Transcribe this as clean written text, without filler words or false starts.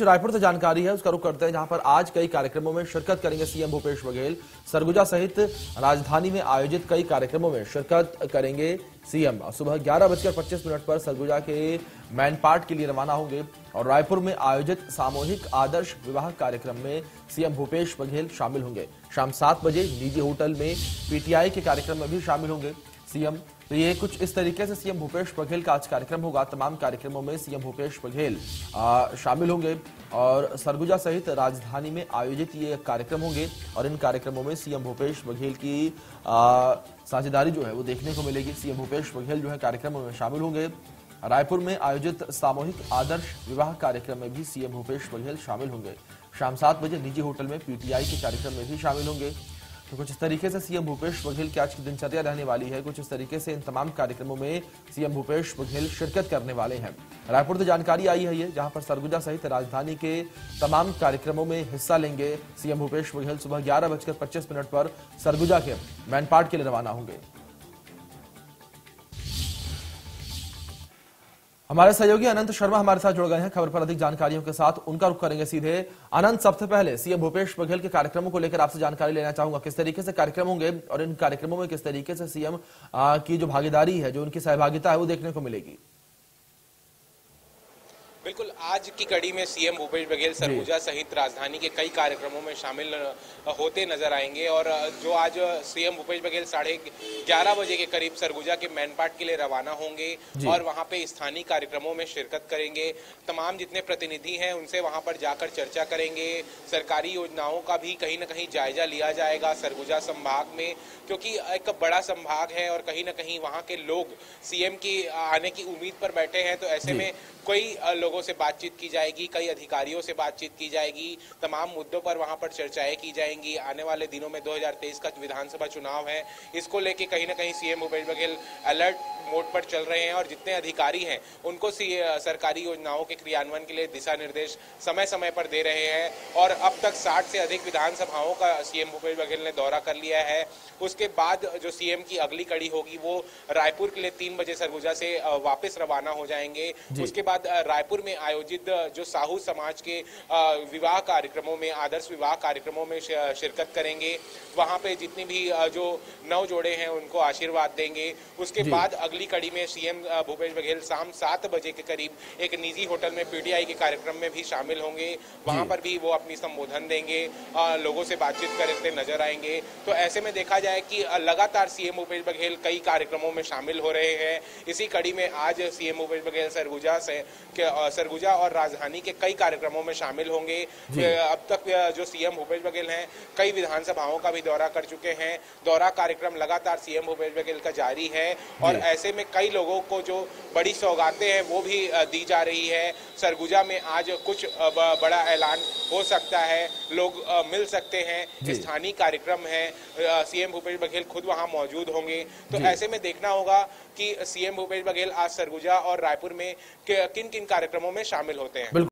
रायपुर से जानकारी है उसका रुख करते हैं, जहां पर आज कई कार्यक्रमों में शिरकत करेंगे सीएम भूपेश बघेल। सरगुजा सहित राजधानी में आयोजित कई कार्यक्रमों में शिरकत करेंगे सीएम। सुबह 11:25 पर सरगुजा के मैनपाट के लिए रवाना होंगे और रायपुर में आयोजित सामूहिक आदर्श विवाह कार्यक्रम में सीएम भूपेश बघेल शामिल होंगे। शाम 7 बजे निजी होटल में पीटीआई के कार्यक्रम में भी शामिल होंगे सीएम। तो ये कुछ इस तरीके से सीएम भूपेश बघेल का आज कार्यक्रम होगा। तमाम कार्यक्रमों में सीएम भूपेश बघेल शामिल होंगे और सरगुजा सहित राजधानी में आयोजित ये कार्यक्रम होंगे और इन कार्यक्रमों में सीएम भूपेश बघेल की साझेदारी जो है वो देखने को मिलेगी। सीएम भूपेश बघेल जो है कार्यक्रमों में शामिल होंगे। रायपुर में आयोजित सामूहिक आदर्श विवाह कार्यक्रम में भी सीएम भूपेश बघेल शामिल होंगे। शाम 7 बजे निजी होटल में पीटीआई के कार्यक्रम में भी शामिल होंगे। तो कुछ इस तरीके से सीएम भूपेश बघेल की आज की दिनचर्या रहने वाली है। कुछ इस तरीके से इन तमाम कार्यक्रमों में सीएम भूपेश बघेल शिरकत करने वाले हैं। रायपुर से जानकारी आई है ये, जहां पर सरगुजा सहित राजधानी के तमाम कार्यक्रमों में हिस्सा लेंगे सीएम भूपेश बघेल। सुबह 11:25 पर सरगुजा के मैनपाट के लिए रवाना होंगे। हमारे सहयोगी अनंत शर्मा हमारे साथ जुड़ गए हैं खबर पर अधिक जानकारियों के साथ। उनका रुख करेंगे सीधे। अनंत, सबसे पहले सीएम भूपेश बघेल के कार्यक्रमों को लेकर आपसे जानकारी लेना चाहूंगा। किस तरीके से कार्यक्रम होंगे और इन कार्यक्रमों में किस तरीके से सीएम की जो भागीदारी है, जो उनकी सहभागिता है, वो देखने को मिलेगी? बिल्कुल, आज की कड़ी में सीएम भूपेश बघेल सरगुजा सहित राजधानी के कई कार्यक्रमों में शामिल होते नजर आएंगे और जो आज सीएम भूपेश बघेल 11:30 बजे के करीब सरगुजा के मैनपाट के लिए रवाना होंगे और वहां पे स्थानीय कार्यक्रमों में शिरकत करेंगे। तमाम जितने प्रतिनिधि हैं उनसे वहां पर जाकर चर्चा करेंगे। सरकारी योजनाओं का भी कहीं न कहीं जायजा लिया जाएगा सरगुजा संभाग में, क्योंकि एक बड़ा संभाग है और कहीं न कहीं वहां के लोग सीएम की आने की उम्मीद पर बैठे हैं। तो ऐसे में कई लोगों से बातचीत की जाएगी, कई अधिकारियों से बातचीत की जाएगी, तमाम मुद्दों पर वहां पर चर्चाएं की जाएंगी। आने वाले दिनों में 2023 का विधानसभा चुनाव है, इसको लेके कहीं ना कहीं CM Bhupesh Baghel alert mode पर चल रहे हैं और जितने अधिकारी हैं उनको सरकारी योजनाओं के क्रियान्वयन के लिए दिशा निर्देश समय समय पर दे रहे हैं। और अब तक 60 से अधिक विधानसभाओं का सीएम भूपेश बघेल ने दौरा कर लिया है। उसके बाद जो सीएम की अगली कड़ी होगी वो रायपुर के लिए 3 बजे सरगुजा से वापस रवाना हो जाएंगे। उसके बाद रायपुर में आयोजित जो साहू समाज के विवाह कार्यक्रमों में, आदर्श विवाह कार्यक्रमों में शिरकत करेंगे। वहां पे जितनी भी जो नव जोड़े हैं उनको आशीर्वाद देंगे। उसके बाद अगली कड़ी में सीएम भूपेश बघेल शाम 7 बजे के करीब एक निजी होटल में पीटीआई के कार्यक्रम में भी शामिल होंगे। वहां पर भी वो अपनी संबोधन देंगे, लोगों से बातचीत करते नजर आएंगे। तो ऐसे में देखा जाए कि लगातार सीएम भूपेश बघेल कई कार्यक्रमों में शामिल हो रहे हैं। इसी कड़ी में आज सीएम भूपेश बघेल सरगुजा और राजधानी के कई कार्यक्रमों में शामिल होंगे। अब तक जो सीएम भूपेश बघेल हैं कई विधानसभाओं का भी दौरा कर चुके हैं। दौरा कार्यक्रम लगातार सीएम भूपेश बघेल का जारी है और ऐसे में कई लोगों को जो बड़ी सौगातें हैं वो भी दी जा रही है। सरगुजा में आज कुछ बड़ा ऐलान हो सकता है, लोग मिल सकते हैं। स्थानीय कार्यक्रम है, सीएम भूपेश बघेल खुद वहां मौजूद होंगे। तो ऐसे में देखना होगा कि सीएम भूपेश बघेल आज सरगुजा और रायपुर में किन किन कार्यक्रमों में शामिल होते हैं।